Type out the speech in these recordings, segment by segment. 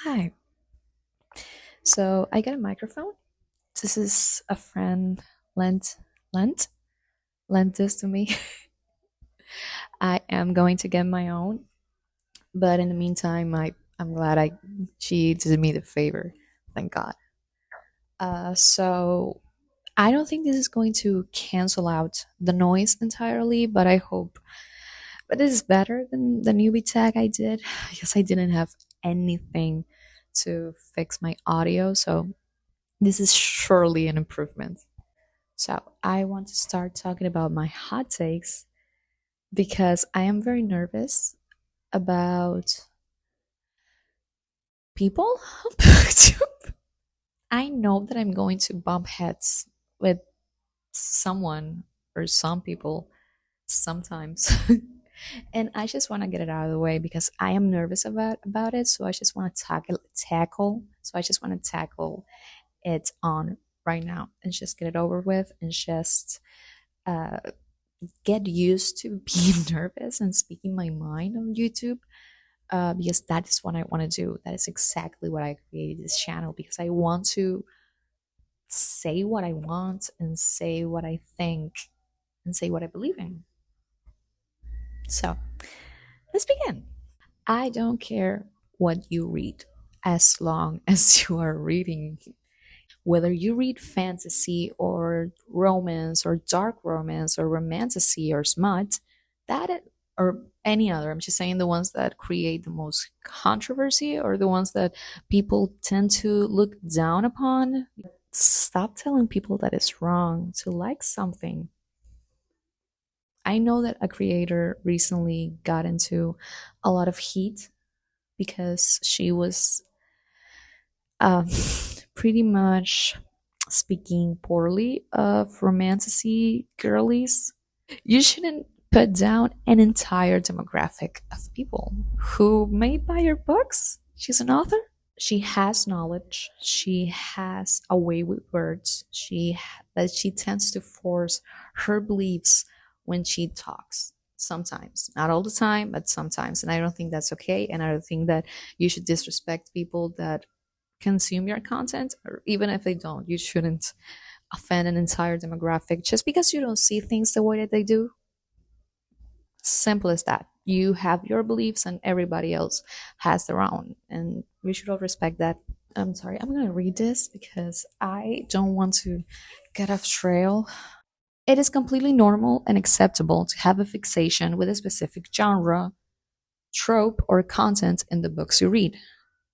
Hi. So I got a microphone. This is a friend lent lent lent this to me. I am going to get my own, but in the meantime, I'm glad I she did me the favor. Thank God. So I don't think this is going to cancel out the noise entirely, but I hope. But it is better than the newbie tag I did because I didn't have anything to fix my audio. So this is surely an improvement. So, I want to start talking about my hot takes because I am very nervous about people. I know that I'm going to bump heads with someone or some people sometimes. And I just want to get it out of the way because I am nervous about it. So I just want to tackle. So I just want to tackle it on right now and just get it over with and just uh, get used to being nervous and speaking my mind on YouTube, because that is what I want to do. That is exactly what I created this channel because I want to say what I want and say what I think and say what I believe in. So let's begin. I don't care what you read as long as you are reading. Whether you read fantasy or romance or dark romance or romantasy or smut, or any other, I'm just saying the ones that create the most controversy or the ones that people tend to look down upon. Stop telling people that it's wrong to like something. I know that a creator recently got into a lot of heat because she was um, pretty much speaking poorly of romantasy girlies. You shouldn't put down an entire demographic of people who may buy your books. She's an author. She has knowledge. She has a way with words. She tends to force her beliefs when she talks. Sometimes, not all the time, but sometimes, and I don't think that's okay. And I don't think that you should disrespect people that consume your content, or even if they don't, you shouldn't offend an entire demographic just because you don't see things the way that they do. Simple as that. You have your beliefs and everybody else has their own, and we should all respect that. I'm sorry, I'm gonna read this because I don't want to get off trail. It is completely normal and acceptable to have a fixation with a specific genre, trope, or content in the books you read.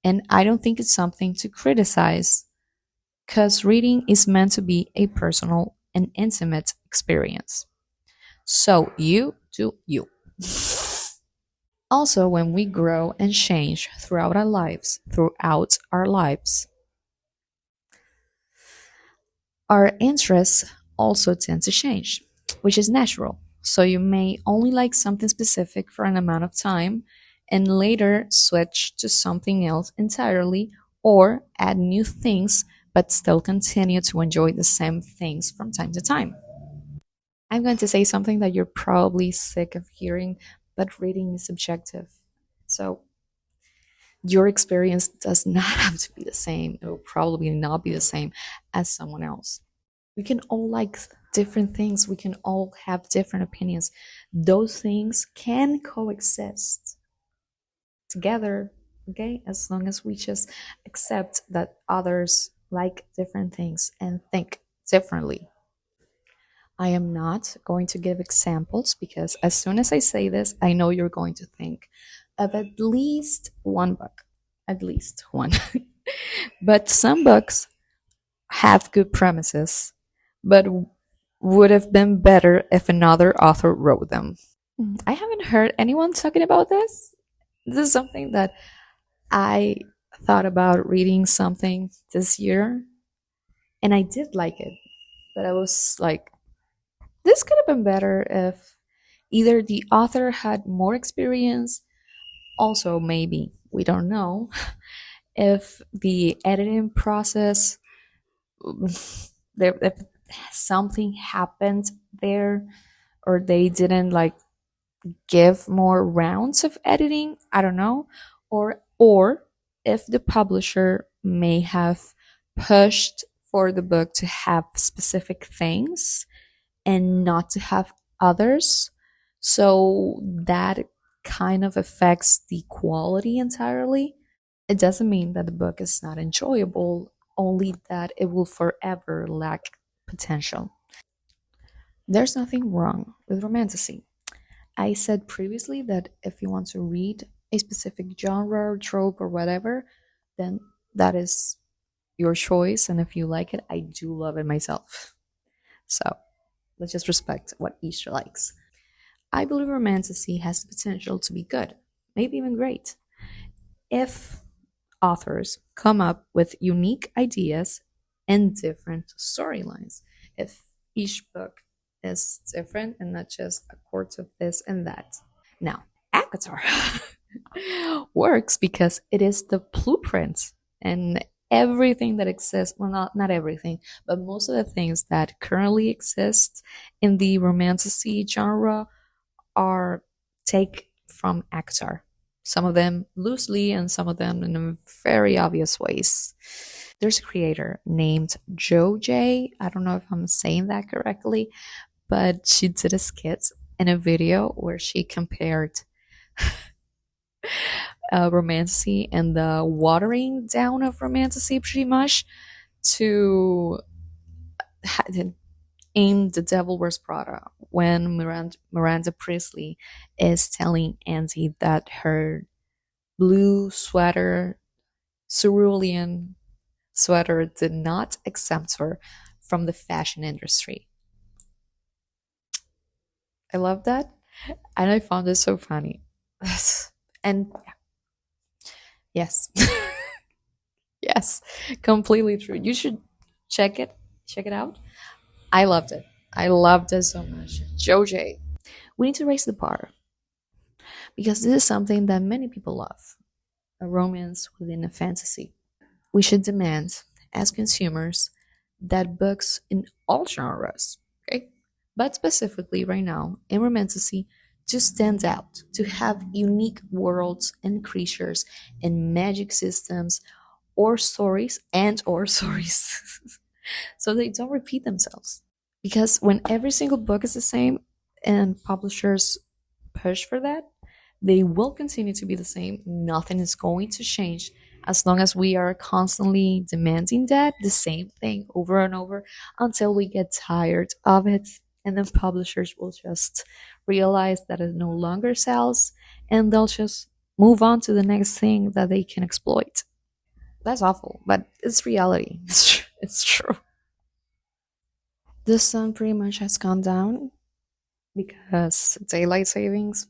And I don't think it's something to criticize because reading is meant to be a personal and intimate experience. So you do you. Also, when we grow and change throughout our lives, our interests also tend to change, which is natural. So you may only like something specific for an amount of time and later switch to something else entirely or add new things but still continue to enjoy the same things from time to time. I'm going to say something that you're probably sick of hearing, but reading is subjective. So your experience does not have to be the same. It will probably not be the same as someone else. We can all like different things. We can all have different opinions. Those things can coexist together, okay? As long as we just accept that others like different things and think differently. I am not going to give examples because as soon as I say this, I know you're going to think of at least one book. At least one. But some books have good premises, but would have been better if another author wrote them. I haven't heard anyone talking about this. This is something that I thought about reading something this year, and I did like it. But I was like, this could have been better if either the author had more experience, also, maybe, we don't know, if the editing process, if something happened there, or they didn't like give more rounds of editing, I don't know, or if the publisher may have pushed for the book to have specific things and not to have others, so that kind of affects the quality entirely. It doesn't mean that the book is not enjoyable, only that it will forever lack potential. There's nothing wrong with romantasy. I said previously that if you want to read a specific genre or trope or whatever, then that is your choice. And if you like it, I do love it myself. So let's just respect what each likes. I believe romantasy has the potential to be good, maybe even great, if authors come up with unique ideas and different storylines. If each book is different and not just a court of this and that. Now, Avatar works because it is the blueprint, and everything that exists, well, not everything, but most of the things that currently exist in the romantasy genre are take from Avatar. Some of them loosely and some of them in very obvious ways. There's a creator named Joe J. I don't know if I'm saying that correctly, but she did a skit in a video where she compared romantasy and the watering down of romantasy pretty much to in The Devil Wears Prada when Miranda Priestley is telling Andy that her blue sweater, cerulean sweater, did not exempt her from the fashion industry. I love that. And I found it so funny. And yes, yes, completely true. You should check it, check it out. I loved it. I loved it so much. Joe J. We need to raise the bar because this is something that many people love, a romance within a fantasy. We should demand, as consumers, that books in all genres, okay, but specifically right now in romantasy, to stand out, to have unique worlds and creatures and magic systems or stories and or stories so they don't repeat themselves. Because when every single book is the same and publishers push for that, they will continue to be the same. Nothing is going to change as long as we are constantly demanding that the same thing over and over until we get tired of it. And then publishers will just realize that it no longer sells and they'll just move on to the next thing that they can exploit. That's awful, but it's reality. It's true. The sun pretty much has gone down because daylight savings.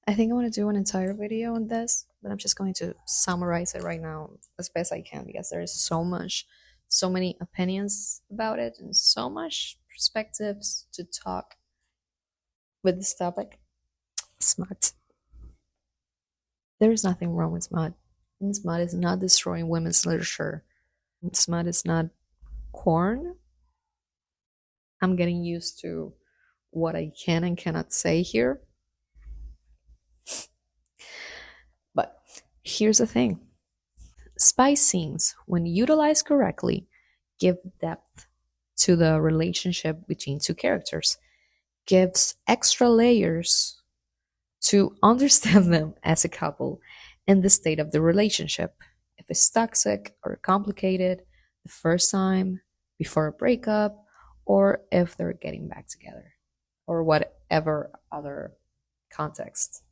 I think I want to do an entire video on this, but I'm just going to summarize it right now as best I can because there is so much, so many opinions about it, and so much perspectives to talk with this topic. Smut. There is nothing wrong with smut. And smut is not destroying women's literature. Smut is not corn. I'm getting used to what I can and cannot say here. But here's the thing. Spy scenes, when utilized correctly, give depth to the relationship between two characters, gives extra layers to understand them as a couple and the state of the relationship. If it's toxic or complicated the first time, before a breakup, or if they're getting back together, or whatever other context.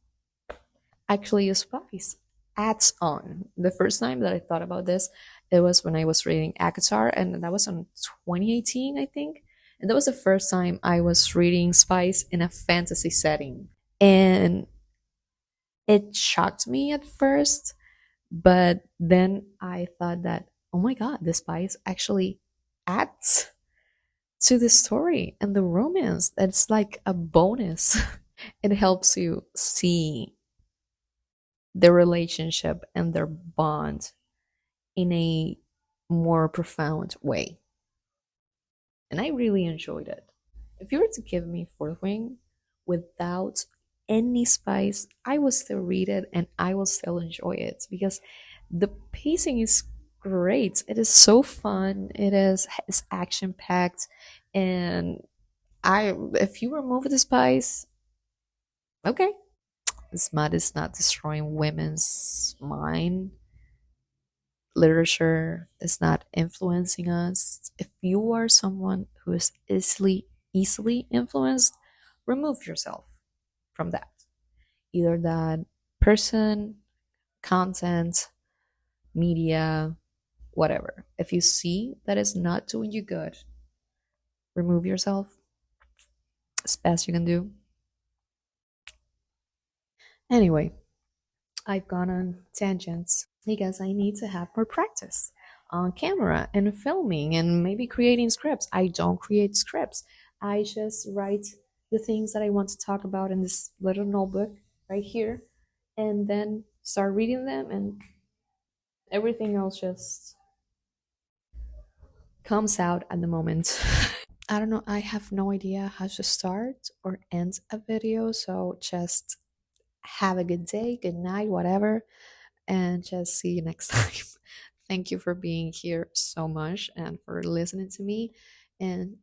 Actually, a spice adds on. The first time that I thought about this, it was when I was reading Akatar, and that was on 2018, I think. And that was the first time I was reading Spice in a fantasy setting. And it shocked me at first, but then I thought that, oh my god, the Spice actually adds to the story and the romance. That's like a bonus. It helps you see their relationship and their bond in a more profound way. And I really enjoyed it. If you were to give me Fourth Wing without any spice, I will still read it and I will still enjoy it because The pacing is great. It is so fun. It's action packed, and I if you remove the spice, okay, Smut is not destroying women's mind. Literature is not influencing us. If you are someone who is easily influenced, remove yourself from that. Either that person, content, media, whatever. If you see that it's not doing you good, remove yourself as best you can do. Anyway, I've gone on tangents because I need to have more practice on camera and filming and maybe creating scripts. I don't create scripts. I just write the things that I want to talk about in this little notebook right here and then start reading them, and everything else just comes out at the moment. I don't know, I have no idea how to start or end a video, so just have a good day, good night, whatever, and just see you next time. Thank you for being here so much and for listening to me. And